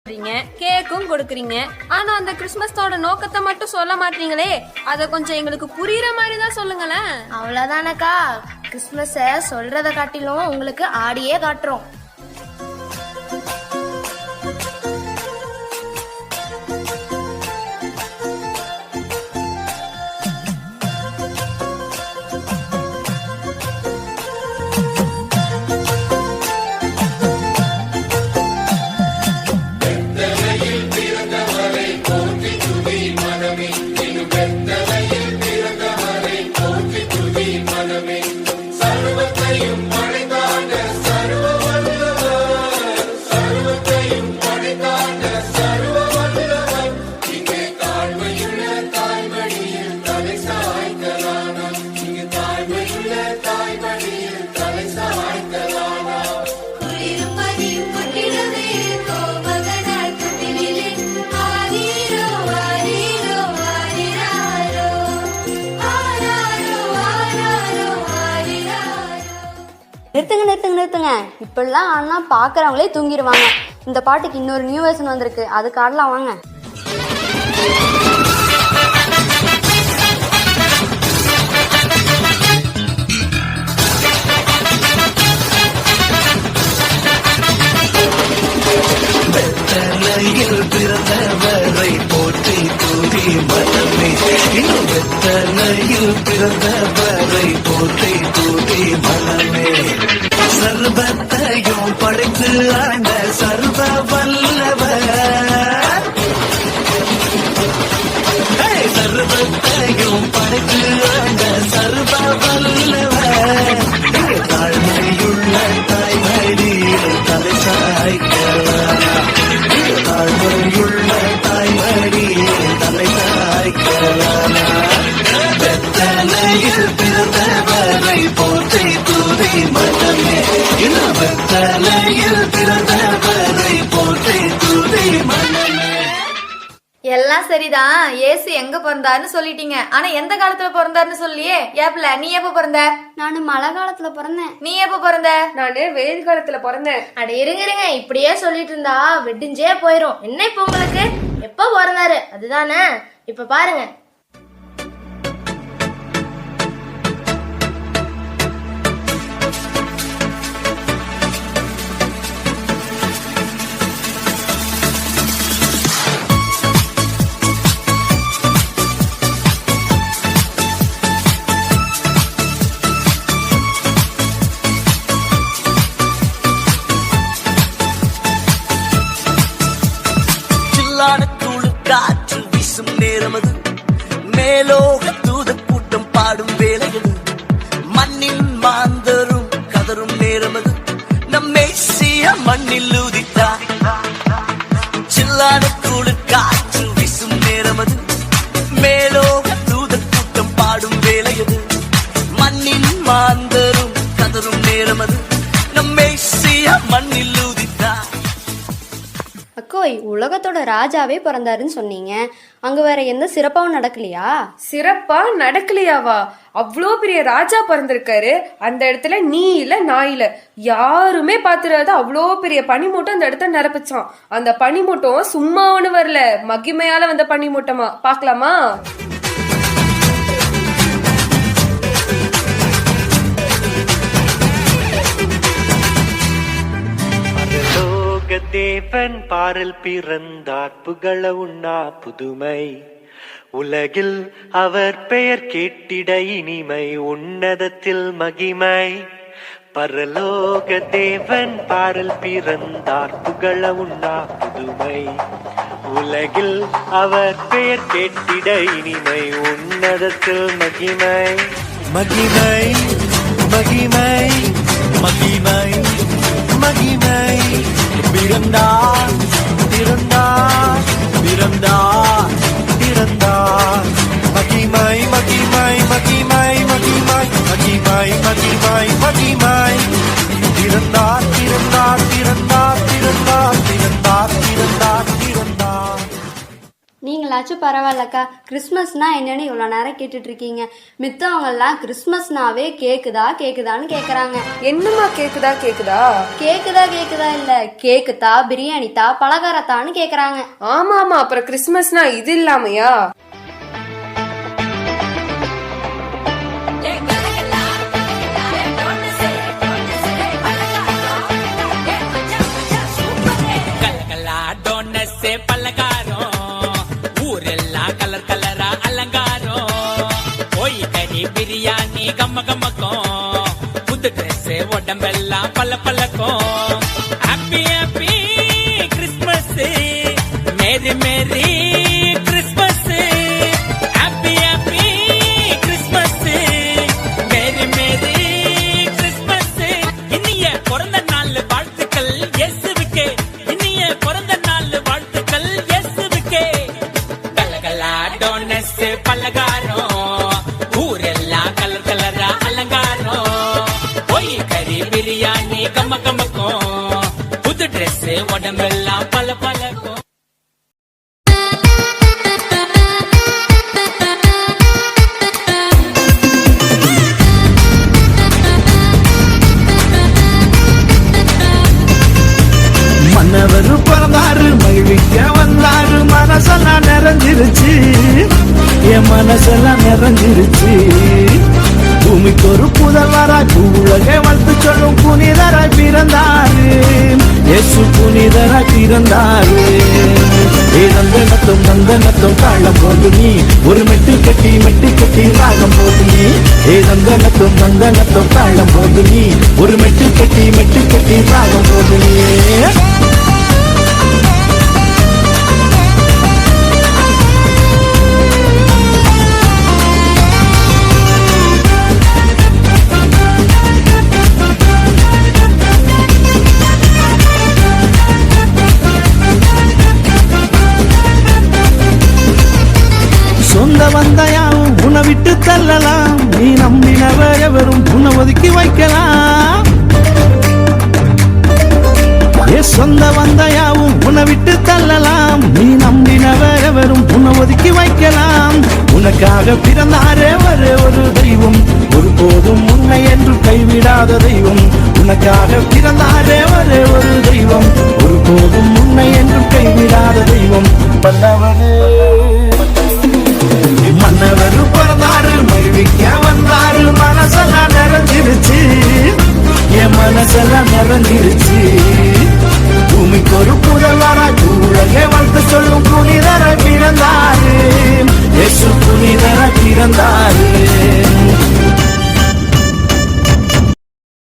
கேக்கும் கொடுக்குறீங்க. ஆனா அந்த கிறிஸ்மஸோட நோக்கத்தை மட்டும் சொல்ல மாட்டீங்களே, அத கொஞ்சம் எங்களுக்கு புரியுற மாதிரி தான் சொல்லுங்களேன். அவ்வளவுதானக்கா, கிறிஸ்மஸ சொல்றத காட்டிலும் உங்களுக்கு ஆடியே காட்டுறோம். நிறுத்துங்க. இப்பெல்லாம் ஆனா பாக்குறவங்களே தூங்கிடுவாங்க. இந்த பாட்டுக்கு இன்னொரு நியூ வெர்ஷன் வந்திருக்கு, அதுக்கு ஆடலாம் வாங்க. பிறந்தவரை போற்றி தூதி மனமே, இன்னும் வெத்தனையில் பிறந்தவரை போற்றி தூதி மனமே. சர்வத்தையும் படைத்து ஆண்ட சர்வ வல்லவர், சர்வத்தையும் படைத்து ஆண்ட சர்வ வல்லவர். தாழ்மையுள்ள தாய்மடியில் தலை சாய்க்கலாம், தாழ்மையுள்ள தாய்மடியில் தலை சாய்க்கலாம். வெத்தலையில் பிறந்தவரை போற்றி தூதி மனமே, இன்னும் வெத்தலையில் பிறந்தவரை போற்றி தூதி மனமே. எல்லாம் சரிதான், ஏசு எங்க பிறந்தாருன்னு சொல்லிட்டீங்க. ஆனா எந்த காலத்துல பிறந்தாருன்னு சொல்லியே. ஏப்ல நீ எப்ப பிறந்த? நானு மழை காலத்துல பிறந்தேன். நீ எப்ப பிறந்த? நானு வெயில் காலத்துல பிறந்தேன். அட இருங்க, இப்படியே சொல்லிட்டு இருந்தா வெடிஞ்சே போயிரும். என்ன இப்ப உங்களுக்கு எப்ப பிறந்தாரு அதுதானே? இப்ப பாருங்க. காற்று வீசும் நேரமது, மேலோக தூத கூட்டம் பாடும் வேலையது, மண்ணின் மாந்தரும் கதரும் நேரமது, நம் மேசிய மண்ணில் ஊதித்தார். சில்லான குளிர் காற்று வீசும் நேரமது, மேலோக தூத கூட்டம் பாடும் வேலையது, மண்ணின் மாந்தரும் கதரும் நேரமது, நம் மேசிய மண்ணில் ஊதித்தார். அக்கோய், உலகத்தோட ராஜாவே பிறந்தாருன்னு சொன்னீங்க. அங்க வேற எந்த சிறப்பாவும் நடக்கலையா? சிறப்பா நடக்கலையாவா? அவ்வளோ பெரிய ராஜா பிறந்திருக்காரு. அந்த இடத்துல நீ இல்ல நான் இல்ல யாருமே பாத்துறாத அவ்வளோ பெரிய பனிமூட்டம் அந்த இடத்த நிரப்பிச்சான். அந்த பனிமூட்டம் சும்மா ஒண்ணு வரல, மகிமையால வந்த பனிமூட்டமா. பாக்கலாமா? தேவன் பாரில் பிறந்தார், புகழ உண்ணா புதுமை. உலகில் அவர் பெயர் கேட்டிட இனிமை, உன்னதத்தில் மகிமை. பரலோக தேவன் பாரில் பிறந்தார், புகழ உண்ணா புதுமை. உலகில் அவர் பெயர் கேட்டிட இனிமை, உன்னதத்தில் மகிமை. மகிமை மகிமை மகிமை மகிமை. பிறந்தார் பிறந்தார் பிறந்தார் பிறந்தார். மகிமை மகிமை மகிமை மகிமை மகிமை மகிமை மகிமை. பிறந்தார் பிறந்தார் பிறந்தார் பிறந்தார் பிறந்தார் பிறந்தார் பிறந்தார். நீங்களா நீங்களாச்சும் பரவாயில்லக்கா. கிறிஸ்மஸ்னா என்னன்னு இவ்வளோ நேரம் கேட்டுட்டு இருக்கீங்க. மித்தவங்கெல்லாம் கிறிஸ்மஸ்னாவே கேக்குதான்னு கேக்குறாங்க. என்னம்மா கேக்குதா கேக்குதா இல்ல, கேக்குதா, பிரியாணித்தா, பலகாரத்தான்னு கேக்குறாங்க. ஆமா ஆமா, அப்புறம் கிறிஸ்மஸ்னா இது இல்லாமையா? பலகாரம் ஊரெல்லாம் கலர் கலரா அலங்காரம், போய் கறி பிரியாணி கம்ம கம்மக்கும், புது ட்ரெஸ் உடம்பெல்லாம் பல பழக்கம். Happy happy Christmas, merry merry Christmas, happy happy Christmas, merry merry Christmas. இனிய பிறந்த நாள் வாழ்த்துக்கள் இயேசுவுக்கே, இனிய பிறந்த நாள் வாழ்த்துக்கள் இயேசுவுக்கே. கலகலா டோனஸ் பலகாரம் ஊரெல்லாம் கலர் கலரா அலங்காரம், போய் கறி பிரியாணி கம்ம கம்மக்கும், புது ட்ரெஸ் உடம்பெல்லாம் பல பழக்கம். மன்னவரு பிறந்தாரு, மகிழ்விக்க வந்தாரு, மனசெல்லாம் நிறைஞ்சிருச்சு, என் மனசெல்லாம் நிறைஞ்சிருச்சு. பூமிக்கு ஒரு புதல்வராய் பூவுலகை வாழ்த்து சொல்லும் புனிதராய் பிறந்தாரு, இயேசு புனிதராய் பிறந்தாரு. நந்தனத்தும் தாளம் போது நீ ஒரு மெட்டு கட்டி ராகம் போது நீ, நந்தனத்தும் தாளம் போது நீ ஒரு மெட்டு கட்டி ராகம் போது நீ. சொந்த வந்தையாவும் உன்னை விட்டு தள்ளலாம், நீ நம்பினவர் எவரும் உன்னை ஒதுக்கி வைக்கலாம். சொந்த வந்தையாவும் உன்னை விட்டு தள்ளலாம், நீ நம்பினவர் எவரும் உன்னை ஒதுக்கி வைக்கலாம். உனக்காக பிறந்தாரே ஒரே ஒரு தெய்வம், ஒருபோதும் உன்னை என்று கைவிடாத தெய்வம். உனக்காக பிறந்தாரே ஒரே ஒரு தெய்வம், ஒருபோதும் உன்னை என்று கைவிடாத தெய்வம். மன்னவர் பிறந்தாரு, மகிழ்விக்க வந்தாரு, மனசெல்லாம் நிறைஞ்சிருச்சு, என் மனசெல்லாம் நிறைஞ்சிருச்சு.